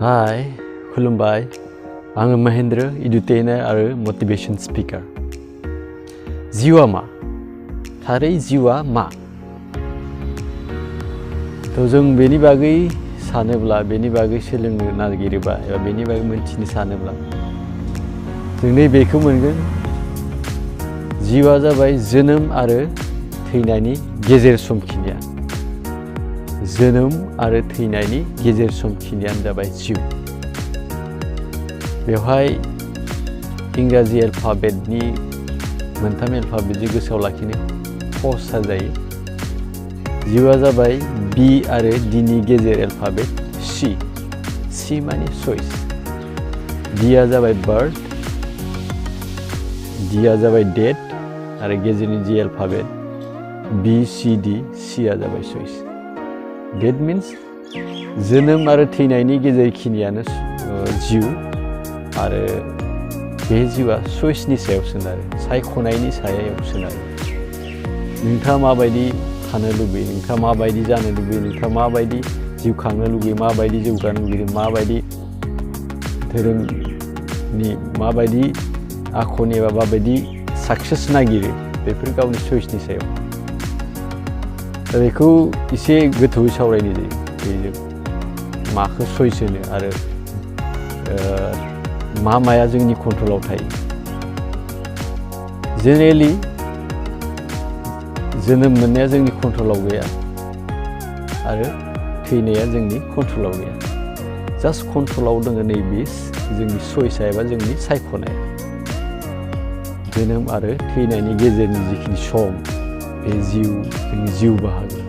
Hi, खुलुमबाय आङो महेन्द्र इडुटेइनार आरो मोटिवेशन स्पिकार जिउआ मा थारै जिउआ मा तो जों बेनि बागै सानोब्ला बेनि बागै सोलोंनो नागिरोबा एबा बेनि बागै मोनथिनो सानोब्ला जों नैबेखौ मोनगोन जिउआ जाबाय जोनोम आरो थैनायनि गेजेर समखिनिया जोनोम आरो थैनायनि गेजेर समखिनियानो जाबाय जिउ बेवहाय इंराजि एलफाबेटनि मोनथाम एलफाबेटजों गोसोआव लाखिनो खसा जायो जिउआ जाबाय बी आरो डी नि गेजेर एलफाबेट सी माने चॉइस डीआ जाबाय बार्थ डीआ जाबाय डेथ आरो गेजेरनि जी एलफाबेट बी सी डी सीआ जाबाय चॉइस डेथ मीन्स जोनोम आरो थैनायनि गेजेरखिनियानो जिउ आरो बे जिउआ चॉइसनि सायाव सोनारो सायख'नायनि सायाव सोनारो नोंथाङा माबायदि थानो लुबैयो नोंथाङा माबायदि जानो लुबैयो नोंथाङा माबायदि जिउ खांनो लुबैयो माबायदि जौगानो लुबैयो माबायदि धोरोमनि माबायदि आखुनि एबा माबायदि साक्सेस नागिरो बेफोर गावनि चॉइसनि सायाव दा बेखौ एसे गोथौयै सावरायनाय जायो बेजों माखौ चॉइस होनो आरो माया जोंनि कन्ट्रलाव थायो जेनेरेलि जोनोम मोननाया जोंनि कन्ट्रलाव गैया आरो थैनाया जोंनि कन्ट्रलाव गैया जास्ट कन्ट्रलाव दङ नैबे जोंनि चॉइसआ एबा जोंनि सायख'नाय जोनोम आरो थैनायनि गेजेरनि जिखिनि सम बे जोंनि जिउ बाहागो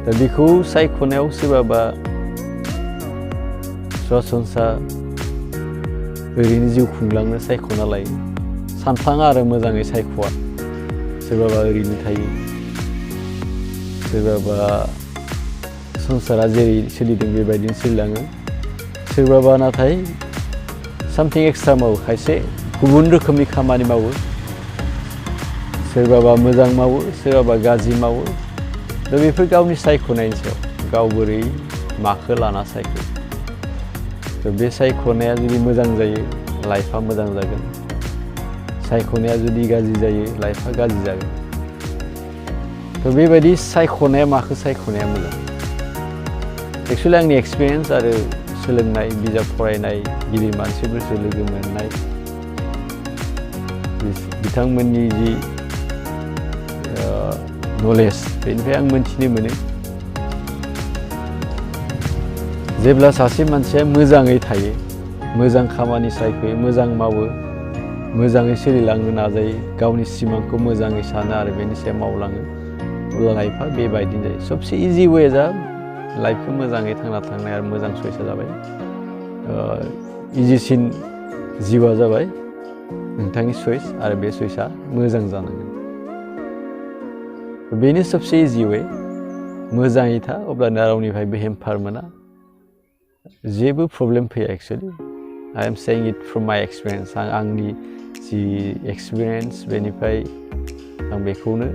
दा बेखौ सायख'नायाव सोरबाबा सरासनस्रा ओरैनो जिउ खुंलांनो सायख'ना लायो सानफ्लाङा आरो मोजाङै सायख'आ सोरबाबा ओरैनो थायो सोरबाबा संसारा जेरै सोलिदों बेबायदिनो सोलिलाङो सोरबाबा नाथाय सामथिं एक्सट्रा मावो खायसे गुबुन रोखोमनि खामानि मावो सोरबाबा मोजां मावो सोरबाबा गाज्रि मावो दा बेफोर गावनि सायख'नायनि सायाव गाव बोरै माखौ लाना सायख'यो बे सायख'नाया जुदि मोजां जायो लाइफआ मोजां जागोन सायख'नाया जुदि गाज्रि जायो लाइफआ गाज्रि जागोन थ' बेबायदि सायख'नाया माखौ सायख'नाया मोजां एक्सुवेलि आंनि एक्सपिरियेन्स आरो सोलोंनाय बिजाब फरायनाय गिदिर मानसिफोरजों लोगो मोननाय बिथांमोननि जि नलेज बेनिफ्राय आं मोनथिनो मोनो जेब्ला सासे मानसिया मोजाङै थायो मोजां खामानि सायख'यो मोजां मावो मोजाङै सोलिलांनो नाजायो गावनि सिमांखौ मोजाङै सानो आरो बेनि सायाव मावलाङो अब्ला लाइफआ बेबायदिनो जायो सबसे इजि वेआ लाइफखौ मोजाङै थांना थांनाय आरो मोजां चॉइसआ जाबाय इजिसिन जिउआ जाबाय नोंथांनि चॉइस आरो बे चॉइसआ मोजां जानांगोन बेनो सबसे इजि वे मोजाङै था अब्लानो रावनिफ्रायबो हेम्पार मोना जेबो प्रब्लेम फैया actually I am saying it from माय एक्सपिरियेन्स आंनि जि एक्सपिरियेन्स बेनिफ्राय आं बेखौनो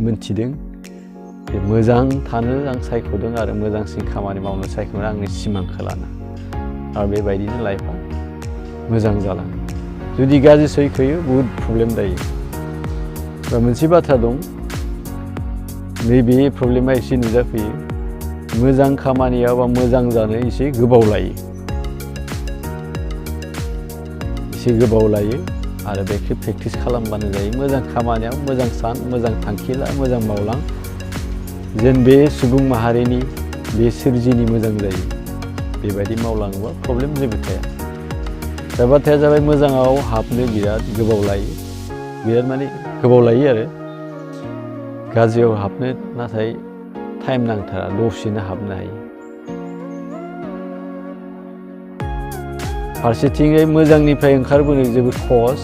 मोनथिदों मोजां थानो आं सायख'दों आरो मोजांसिन खामानि मावनो सायख'दों आंनि सिमांखौ लाना आरो बेबायदिनो लाइफआ मोजां जालाङो जुदि गाज्रि सायख'यो बहुद प्रब्लेम जायो दा मोनसे बाथ्रा दं नैबे प्रब्लेमा एसे नुजाफैयो मोजां खामानियाव बा मोजां जानो एसे गोबाव लायो आरो बेखौ प्रेक्टिस खालामबानो जायो मोजां खामानियाव मोजां सान मोजां थांखि ला मोजां मावलां जेन बे सुबुं माहारिनि बे सोरजिनि मोजां जायो बेबायदि मावलाङोबा प्रब्लेम जेबो थाया दा बाथ्राया जाबाय मोजाङाव हाबनो बिराद गोबाव लायो बिराद माने गोबाव लायो आरो गाज्रियाव हाबनो नाथाय टाइम नांथारा दसेनो हाबनो हायो फारसेथिङै मोजांनिफ्राय ओंखारबोनो जोबोद सहस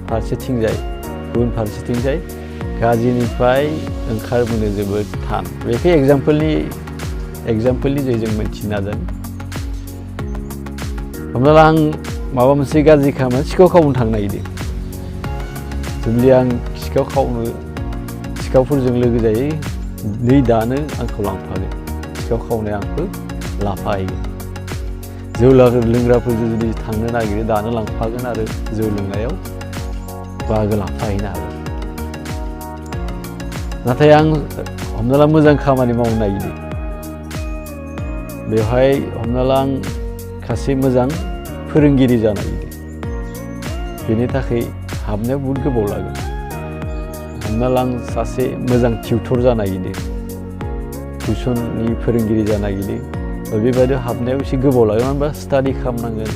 फारसेथिंजाय गुबुन फारसेथिंजाय गाज्रिनिफ्राय ओंखारबोनो जोबोद थान बेखौ एग्जाम्पोलनि जों मिथिनो नाजायो हमना ला आं माबा मोनसे गाज्रि खामानि सिखाव खावनो थांनो नागिरदों जुदि आं सिखावफोरजों लोगो जायो नै दानो आंखौ लांफागोन सिखाव खावनाया आंखौ लाफाहैगोन जौ लोंग्राफोरजों जुदि थांनो नागिरो दानो लांफागोन आरो जौ लोंनायाव बाहागो लाफाहैनो हागोन नाथाय आं हमना ला मोजां खामानि मावनो नागिरो बेवहाय हमना ला आं सासे मोजां फोरोंगिरि जानो नागिरो बेनि थाखाय हाबनायाव बहुद गोबाव लागोन हमना ला आं सासे मोजां टिउटर जानो नागिरो टिउसननि फोरोंगिरि जानो नागिरो बेबायदि हाबनायाव एसे गोबाव लागोन मानो होनबा स्टाडि खालामनांगोन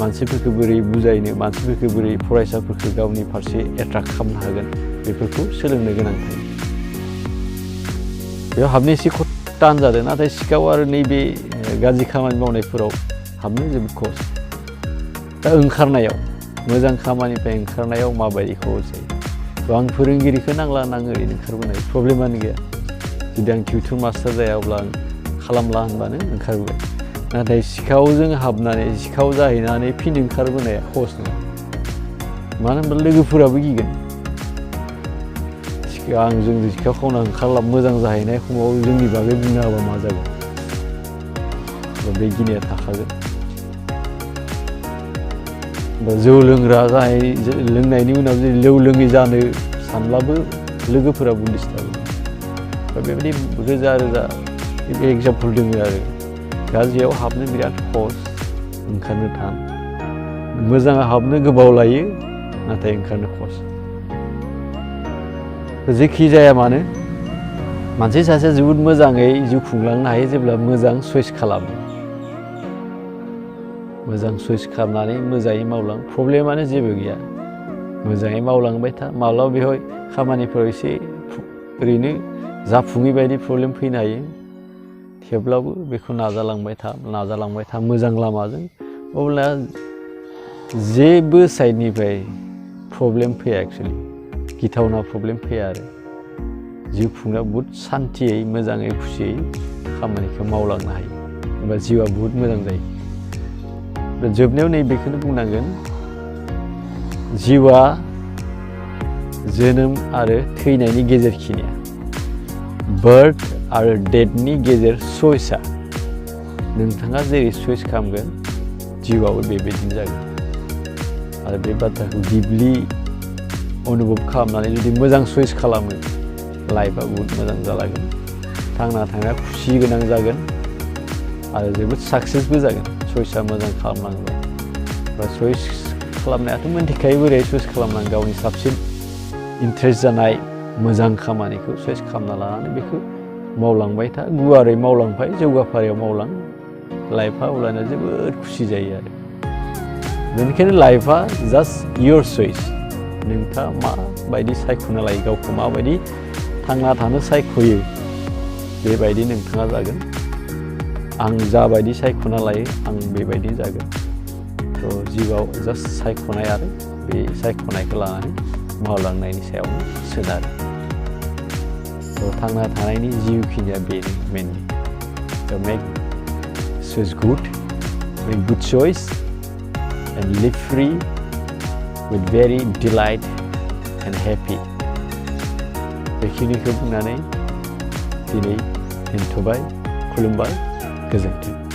मानसिफोरखौ बोरै बुजायनो मानसिफोरखौ बोरै फरायसाफोरखौ गावनि फारसे एट्राक्ट खालामनो हागोन बेफोरखौ सोलोंनो गोनां थायो बेयाव हाबनो एसे टान जादों नाथाय सिखाव आरो नैबे गाज्रि खामानि मावनायफोराव हाबनो जोबोद खहस दा ओंखारनायाव मोजां खामानिनिफ्राय ओंखारनायाव माबायदि खहस जायो आं फोरोंगिरिखौ नांला नां ओरैनो ओंखारबोनाय प्रब्लेमानो गैया जुदि आं टिउटर मास्टार जाया अब्ला आं खालामला होनबानो ओंखारबोबाय नाथाय सिखावजों हाबनानै सिखाव जाहैनानै फिन ओंखारबोनाया खहस नङा मानो होनबा लोगोफोराबो गिगोन आंजों सिखाव खावना ओंखारला मोजां जाहैनाय समाव जोंनि बागै बुंनो हाबा मा जागोन बे गिनाया थाखागोन जौ लोंग्रा लोंनायनि उनाव जुदि जौ लोङै जानो सानब्लाबो लोगोफोरा बुंदिसथाबो बेबायदि रोजा रोजा एग्जामपोल दङ आरो गाज्रियाव हाबनो बिराद खहस ओंखारनो थान मोजाङाव हाबनो गोबाव लायो नाथाय ओंखारनो खहस जेखि जाया मानो मानसि सासेया जोबोद मोजाङै जिउ खुंलांनो हायो जेब्ला मोजां चइस खालामो मोजां चइस खालामनानै मोजाङै मावलां प्रब्लेमानो जेबो गैया मोजाङै मावलांबाय था माब्लाबा बेवहाय खामानिफोराव एसे ओरैनो जाफुङै बायदि प्रब्लेम फैनो हायो थेवब्लाबो बेखौ नाजालांबाय था मोजां लामाजों अब्ला जेबो साइडनिफ्राय प्रब्लेम फैया एक्सुवेलि गिथावना प्रब्लेम फैया आरो जिउ खुंनायाव बहुद सान्थियै मोजाङै खुसियै खामानिखौ मावलांनो हायो होमबा जिउआ बहुद मोजां जायो जोबनायाव नैबेखौनो बुंनांगोन जिउआ जोनोम आरो थैनायनि गेजेरखिनिया बार्थ आरो डेथनि गेजेर चइसआ नोंथाङा जेरै चइस खालामगोन जिउआबो बेबायदिनो जागोन आरो बे बाथ्राखौ दिपलि अनुभब खालामनानै जुदि मोजां चइस खालामो लाइफआ बहुद मोजां जालांगोन थांना थानाया खुसि गोनां जागोन आरो जोबोद साक्सेसबो जागोन चइसआ मोजां खालामनांगौ बा चइस खालामनायाथ' मोनथिखायो बोरै चइस खालामनांगौ गावनि साबसिन इन्ट्रेस्ट जानाय मोजां खामानिखौ चइस खालामना लानानै बेखौ मावलांबाय था गुवारै मावलांबाय जौगाफारियाव मावलां लाइफआ अब्लानो जोबोद खुसि जायो आरो बेनिखायनो लाइफआ जास्ट योर चइस नोंथाङा माबायदि सायख'ना लायो गावखौ माबायदि थांना थानो सायख'यो बेबायदि नोंथाङा जागोन आं जाबायदि सायख'ना लायो आं बेबायदि जागोन थ' जिउआव जास्ट सायख'नाय आरो बे सायख'नायखौ लानानै मावलांनायनि सायावनो सोनारो थ' थांना थानायनि जिउखिनिया बेनो मेनलि थ' make choice good make good choice and live free with very delight and happy बेखिनिखौ बुंनानै दिनै दोनथ'बाय खुलुमबाय गोजोन्थों